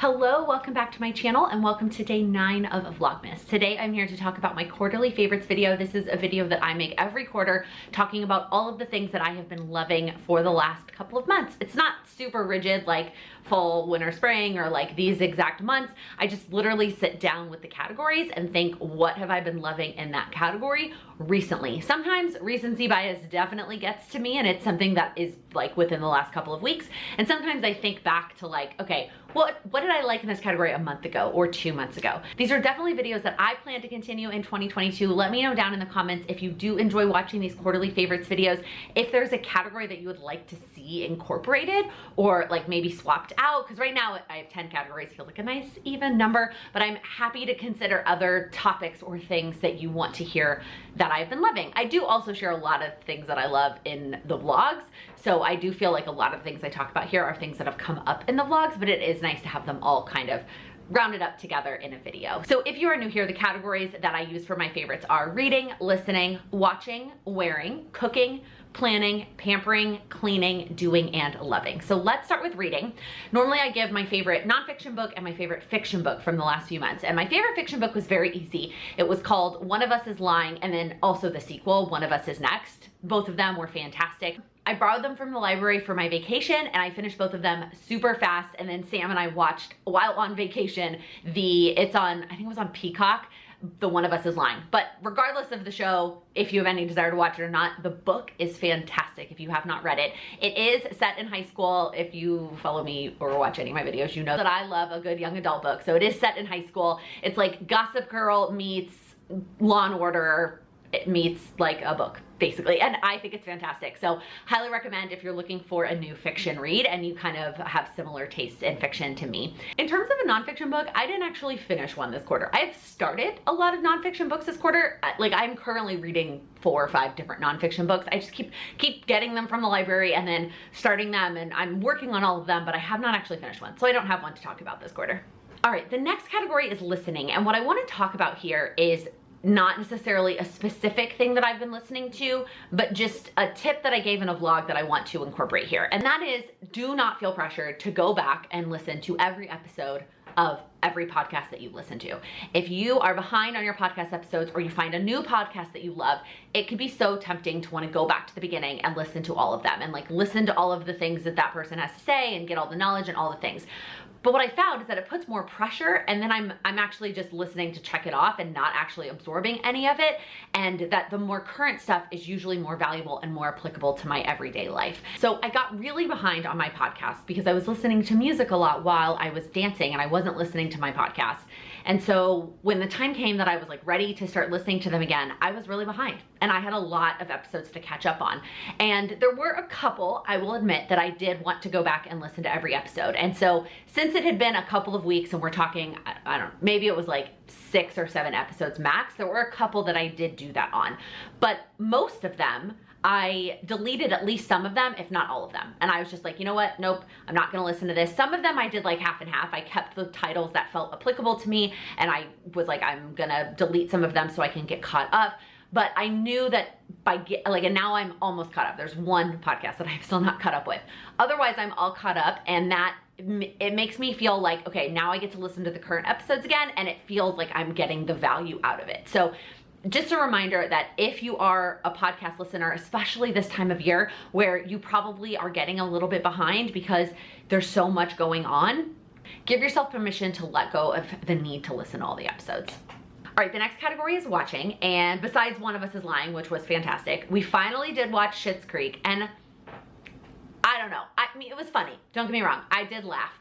Hello, welcome back to my channel and welcome to day 9 of Vlogmas. Today I'm here to talk about my quarterly favorites video. This is a video that I make every quarter talking about all of the things that I have been loving for the last couple of months. It's not super rigid like fall, winter, spring, or like these exact months. I just literally sit down with the categories and think, what have I been loving in that category recently? Sometimes recency bias definitely gets to me and it's something that is like within the last couple of weeks. And sometimes I think back to like, okay, what did I like in this category a month ago or 2 months ago? These are definitely videos that I plan to continue in 2022. Let me know down in the comments if you do enjoy watching these quarterly favorites videos, if there's a category that you would like to see incorporated or like maybe swapped out, because right now I have 10 categories, feels like a nice even number, but I'm happy to consider other topics or things that you want to hear that I've been loving. I do also share a lot of things that I love in the vlogs, so I do feel like a lot of things I talk about here are things that have come up in the vlogs, but it is nice to have them all kind of rounded up together in a video. So if you are new here, the categories that I use for my favorites are reading, listening, watching, wearing, cooking, planning, pampering, cleaning, doing, and loving. So let's start with reading. Normally I give my favorite nonfiction book and my favorite fiction book from the last few months. And my favorite fiction book was very easy. It was called One of Us is Lying, and then also the sequel, One of Us is Next. Both of them were fantastic. I borrowed them from the library for my vacation and I finished both of them super fast. And then Sam and I watched, while on vacation, I think it was on Peacock, The One of Us is Lying. But regardless of the show, if you have any desire to watch it or not, the book is fantastic if you have not read it. It is set in high school. If you follow me or watch any of my videos, you know that I love a good young adult book. So it is set in high school. It's like Gossip Girl meets Law and Order. It meets like a book, basically, and I think it's fantastic. So highly recommend if you're looking for a new fiction read and you kind of have similar tastes in fiction to me. In terms of a nonfiction book, I didn't actually finish one this quarter. I've started a lot of nonfiction books this quarter. Like I'm currently reading 4 or 5 different nonfiction books. I just keep getting them from the library and then starting them, and I'm working on all of them, but I have not actually finished one, so I don't have one to talk about this quarter. All right, the next category is listening, and what I want to talk about here is not necessarily a specific thing that I've been listening to, but just a tip that I gave in a vlog that I want to incorporate here. And that is, do not feel pressured to go back and listen to every episode of every podcast that you listen to. If you are behind on your podcast episodes or you find a new podcast that you love, it can be so tempting to want to go back to the beginning and listen to all of them and like listen to all of the things that that person has to say and get all the knowledge and all the things. But what I found is that it puts more pressure, and then I'm actually just listening to check it off and not actually absorbing any of it, and that the more current stuff is usually more valuable and more applicable to my everyday life. So I got really behind on my podcast because I was listening to music a lot while I was dancing and I wasn't listening to my podcast. And so when the time came that I was like ready to start listening to them again, I was really behind and I had a lot of episodes to catch up on. And there were a couple, I will admit, that I did want to go back and listen to every episode. And so since it had been a couple of weeks and we're talking, I don't know, maybe it was like 6 or 7 episodes max, there were a couple that I did do that on. But most of them, I deleted at least some of them, if not all of them. And I was just like, you know what? Nope, I'm not gonna listen to this. Some of them I did like half and half. I kept the titles that felt applicable to me, and I was like, I'm gonna delete some of them so I can get caught up. But I knew that and now I'm almost caught up. There's one podcast that I'm still not caught up with. Otherwise, I'm all caught up, and that it makes me feel like, okay, now I get to listen to the current episodes again, and it feels like I'm getting the value out of it. So just a reminder that if you are a podcast listener, especially this time of year where you probably are getting a little bit behind because there's so much going on, give yourself permission to let go of the need to listen to all the episodes. All right, the next category is watching, and besides One of Us is Lying, which was fantastic, we finally did watch Schitt's Creek, and I don't know, I mean, it was funny, don't get me wrong, I did laugh,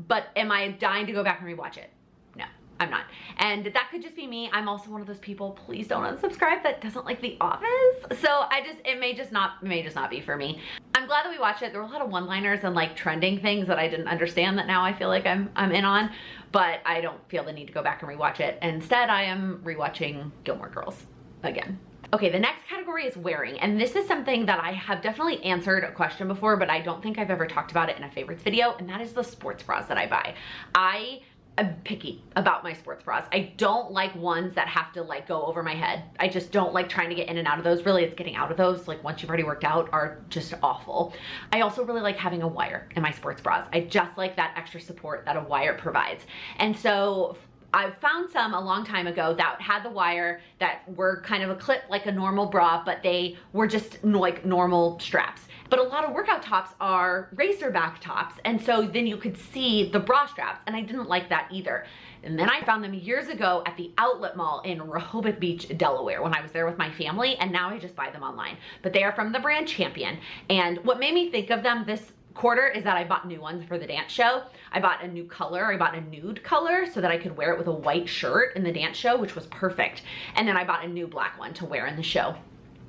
but am I dying to go back and rewatch it? No, I'm not. And that could just be me. I'm also one of those people, please don't unsubscribe, that doesn't like The Office. So it may just not be for me. I'm glad that we watched it. There were a lot of one-liners and like trending things that I didn't understand that now I feel like I'm in on, but I don't feel the need to go back and rewatch it. Instead, I am rewatching Gilmore Girls again. Okay, the next category is wearing, and this is something that I have definitely answered a question before, but I don't think I've ever talked about it in a favorites video, and that is the sports bras that I buy. I I'm picky about my sports bras. I don't like ones that have to like go over my head. I just don't like trying to get in and out of those. Really, it's getting out of those, like once you've already worked out, are just awful. I also really like having a wire in my sports bras. I just like that extra support that a wire provides. And so I found some a long time ago that had the wire that were kind of a clip like a normal bra, but they were just like normal straps. But a lot of workout tops are racer back tops, and so then you could see the bra straps, and I didn't like that either. And then I found them years ago at the outlet mall in Rehoboth Beach, Delaware, when I was there with my family, and now I just buy them online. But they are from the brand Champion, and what made me think of them this quarter is that I bought new ones for the dance show. I bought a new color. I bought a nude color so that I could wear it with a white shirt in the dance show, which was perfect. And then I bought a new black one to wear in the show.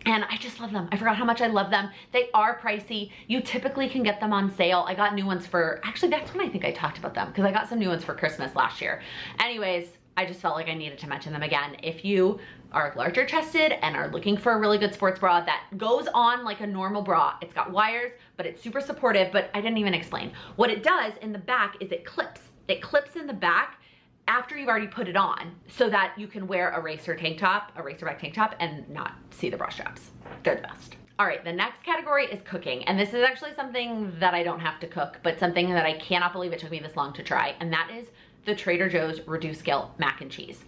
And I just love them. I forgot how much I love them. They are pricey. You typically can get them on sale. I got new ones for, actually that's when I think I talked about them, because I got some new ones for Christmas last year. Anyways, I just felt like I needed to mention them again. If you are larger chested and are looking for a really good sports bra that goes on like a normal bra, it's got wires, but it's super supportive, but I didn't even explain. What it does in the back is it clips. It clips in the back after you've already put it on so that you can wear a racerback tank top and not see the bra straps. They're the best. All right, the next category is cooking. And this is actually something that I don't have to cook, but something that I cannot believe it took me this long to try. And that is the Trader Joe's reduced scale mac and cheese.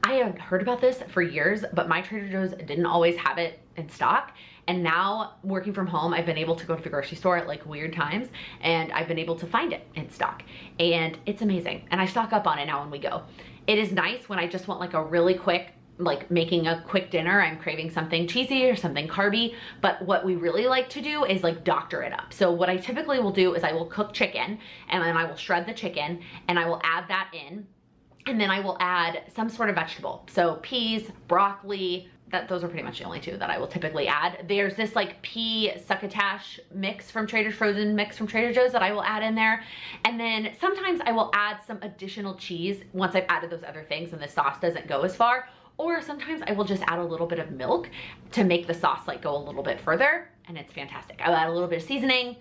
I had heard about this for years, but my Trader Joe's didn't always have it in stock. And now working from home, I've been able to go to the grocery store at like weird times, and I've been able to find it in stock. And it's amazing. And I stock up on it now when we go. It is nice when I just want like a really quick, like making a quick dinner, I'm craving something cheesy or something carby, but what we really like to do is like doctor it up. So what I typically will do is I will cook chicken, and then I will shred the chicken, and I will add that in, and then I will add some sort of vegetable. So peas, broccoli, those are pretty much the only two that I will typically add. There's this like pea succotash mix from frozen mix from Trader Joe's that I will add in there. And then sometimes I will add some additional cheese once I've added those other things and the sauce doesn't go as far. Or sometimes I will just add a little bit of milk to make the sauce like go a little bit further, and it's fantastic. I'll add a little bit of seasoning.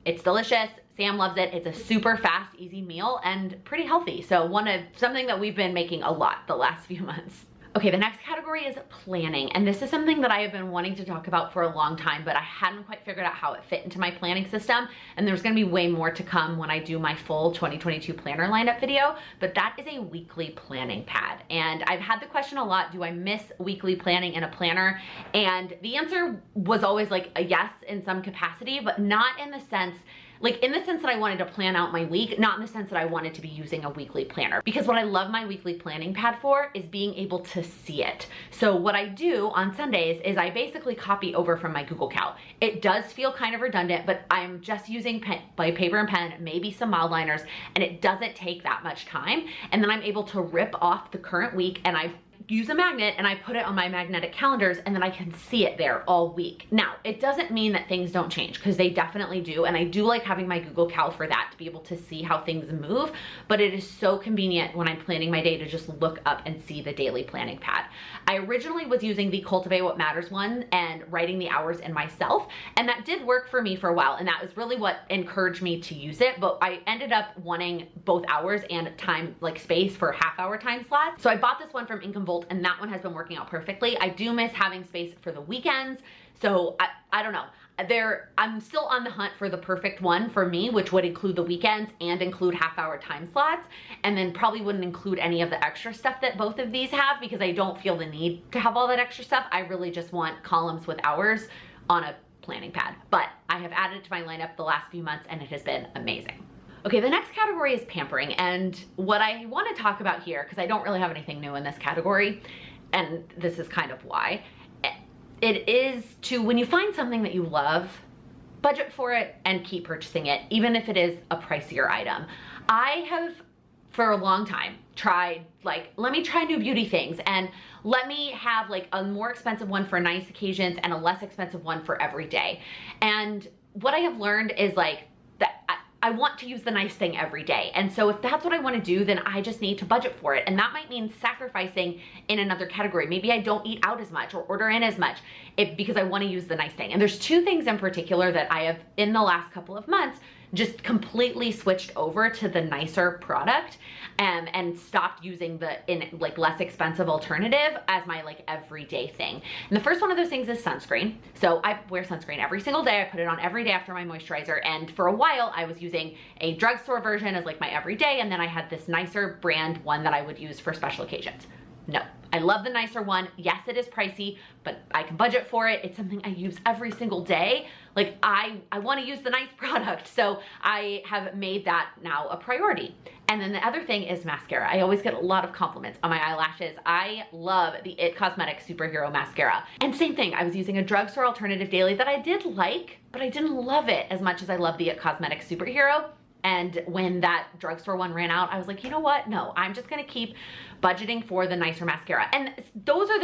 It's delicious. Sam loves it. It's a super fast, easy meal and pretty healthy. So something that we've been making a lot the last few months. Okay, the next category is planning. And this is something that I have been wanting to talk about for a long time, but I hadn't quite figured out how it fit into my planning system. And there's gonna be way more to come when I do my full 2022 planner lineup video, but that is a weekly planning pad. And I've had the question a lot, do I miss weekly planning in a planner? And the answer was always like a yes in some capacity, but not in the sense that I wanted to plan out my week, not in the sense that I wanted to be using a weekly planner. Because what I love my weekly planning pad for is being able to see it. So what I do on Sundays is I basically copy over from my Google Cal. It does feel kind of redundant, but I'm just using paper and pen, maybe some mild liners, and it doesn't take that much time. And then I'm able to rip off the current week, and I use a magnet and I put it on my magnetic calendars, and then I can see it there all week. Now, it doesn't mean that things don't change, because they definitely do, and I do like having my Google Cal for that, to be able to see how things move, but it is so convenient when I'm planning my day to just look up and see the daily planning pad. I originally was using the Cultivate What Matters one and writing the hours in myself, and that did work for me for a while, and that was really what encouraged me to use it, but I ended up wanting both hours and time, like space for half-hour time slots. So I bought this one from Income Volt, and that one has been working out perfectly. I do miss having space for the weekends, so I don't know. I'm still on the hunt for the perfect one for me, which would include the weekends and include half-hour time slots, and then probably wouldn't include any of the extra stuff that both of these have, because I don't feel the need to have all that extra stuff. I really just want columns with hours on a planning pad, but I have added it to my lineup the last few months, and it has been amazing. Okay, the next category is pampering, and what I want to talk about here, because I don't really have anything new in this category, and this is kind of why, it is to, when you find something that you love, budget for it and keep purchasing it, even if it is a pricier item. I have, for a long time, tried, like, let me try new beauty things, and let me have like a more expensive one for nice occasions and a less expensive one for every day. And what I have learned is like, that I want to use the nice thing every day. And so if that's what I want to do, then I just need to budget for it. And that might mean sacrificing in another category. Maybe I don't eat out as much or order in as much because I want to use the nice thing. And there's two things in particular that I have, in the last couple of months, just completely switched over to the nicer product and stopped using the like less expensive alternative as my like everyday thing. And the first one of those things is sunscreen. So I wear sunscreen every single day. I put it on every day after my moisturizer. And for a while I was using a drugstore version as like my everyday. And then I had this nicer brand one that I would use for special occasions. No, I love the nicer one. Yes, it is pricey, but I can budget for it. It's something I use every single day. Like I want to use the nice product. So I have made that now a priority. And then the other thing is mascara. I always get a lot of compliments on my eyelashes. I love the IT Cosmetics Superhero Mascara. And same thing, I was using a drugstore alternative daily that I did like, but I didn't love it as much as I love the IT Cosmetics Superhero. And when that drugstore one ran out, I was like, you know what? No, I'm just gonna keep budgeting for the nicer mascara. And those are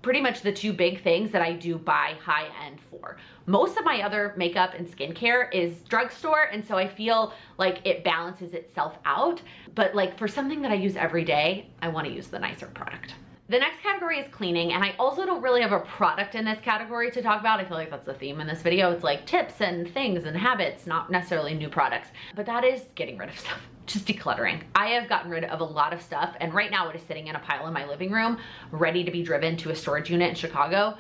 pretty much the two big things that I do buy high end for. Most of my other makeup and skincare is drugstore, and so I feel like it balances itself out. But like for something that I use every day, I wanna use the nicer product. The next category is cleaning, and I also don't really have a product in this category to talk about. I feel like that's the theme in this video. It's like tips and things and habits, not necessarily new products, but that is getting rid of stuff, just decluttering. I have gotten rid of a lot of stuff, and right now it is sitting in a pile in my living room, ready to be driven to a storage unit in Chicago.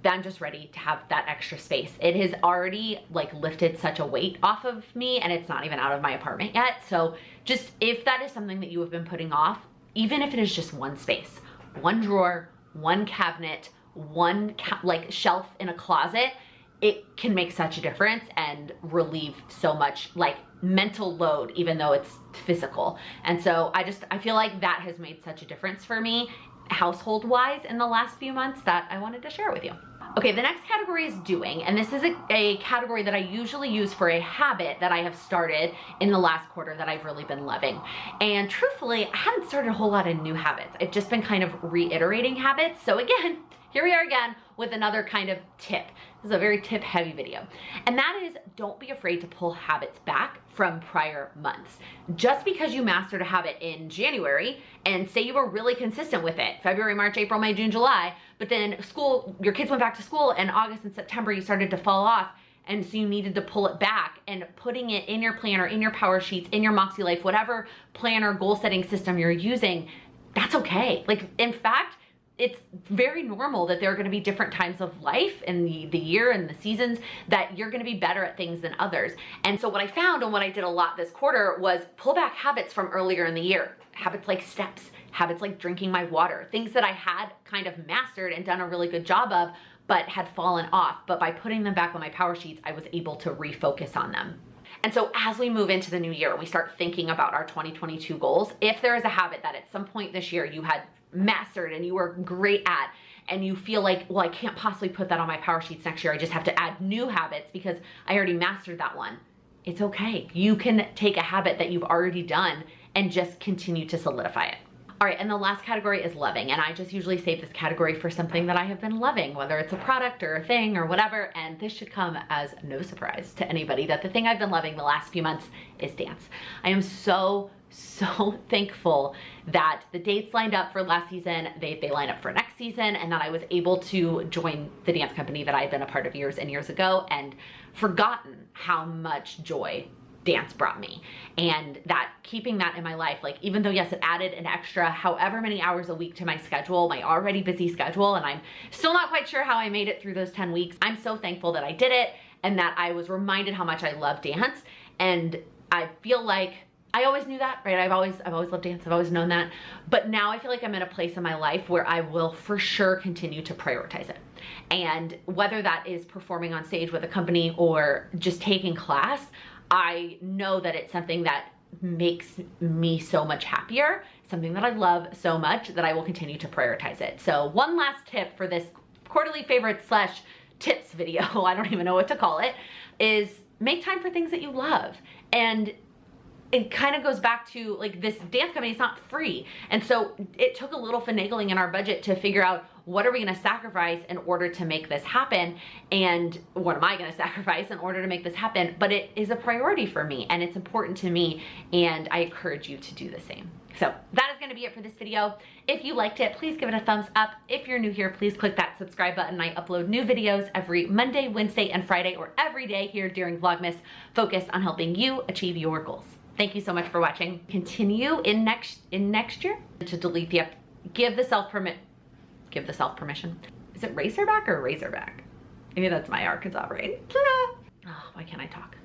I'm just ready to have that extra space. It has already like lifted such a weight off of me, and it's not even out of my apartment yet. So just if that is something that you have been putting off, even if it is just one space, one drawer, one cabinet, one like shelf in a closet, it can make such a difference and relieve so much like mental load, even though it's physical. And so I feel like that has made such a difference for me household wise in the last few months that I wanted to share with you. Okay, the next category is doing, and this is a category that I usually use for a habit that I have started in the last quarter that I've really been loving. And truthfully, I haven't started a whole lot of new habits. I've just been kind of reiterating habits. So again, here we are again with another kind of tip. This is a very tip heavy video. And that is, don't be afraid to pull habits back from prior months. Just because you mastered a habit in January and say you were really consistent with it, February, March, April, May, June, July, but then your kids went back to school and August and September you started to fall off, and so you needed to pull it back, and putting it in your planner, in your power sheets, in your Moxie Life, whatever planner goal setting system you're using, that's okay. Like in fact, it's very normal that there are going to be different times of life in the year and the seasons that you're going to be better at things than others. And so what I found and what I did a lot this quarter was pull back habits from earlier in the year. Habits like steps, habits like drinking my water, things that I had kind of mastered and done a really good job of, but had fallen off. But by putting them back on my power sheets, I was able to refocus on them. And so as we move into the new year, we start thinking about our 2022 goals. If there is a habit that at some point this year you had mastered and you were great at, and you feel like, well, I can't possibly put that on my power sheets next year, I just have to add new habits because I already mastered that one. It's okay. You can take a habit that you've already done and just continue to solidify it. All right, and the last category is loving, and I just usually save this category for something that I have been loving, whether it's a product or a thing or whatever, and this should come as no surprise to anybody that the thing I've been loving the last few months is dance. I am so thankful that the dates lined up for last season, they line up for next season, and that I was able to join the dance company that I had been a part of years and years ago, and forgotten how much joy dance brought me, and that keeping that in my life, like even though yes, it added an extra however many hours a week to my schedule, my already busy schedule, and I'm still not quite sure how I made it through those 10 weeks. I'm so thankful that I did it and that I was reminded how much I love dance. And I feel like I always knew that, right? I've always loved dance. I've always known that. But now I feel like I'm in a place in my life where I will for sure continue to prioritize it. And whether that is performing on stage with a company or just taking class, I know that it's something that makes me so much happier, something that I love so much that I will continue to prioritize it. So one last tip for this quarterly favorite / tips video, I don't even know what to call it, is make time for things that you love. And it kind of goes back to like this dance company is not free. And so it took a little finagling in our budget to figure out what are we gonna sacrifice in order to make this happen? And what am I gonna sacrifice in order to make this happen? But it is a priority for me and it's important to me, and I encourage you to do the same. So that is gonna be it for this video. If you liked it, please give it a thumbs up. If you're new here, please click that subscribe button. I upload new videos every Monday, Wednesday, and Friday, or every day here during Vlogmas, focused on helping you achieve your goals. Thank you so much for watching. Continue in next year to delete the give the self permission. Is it racerback or razorback? Maybe that's my Arkansas brain. Oh, why can't I talk?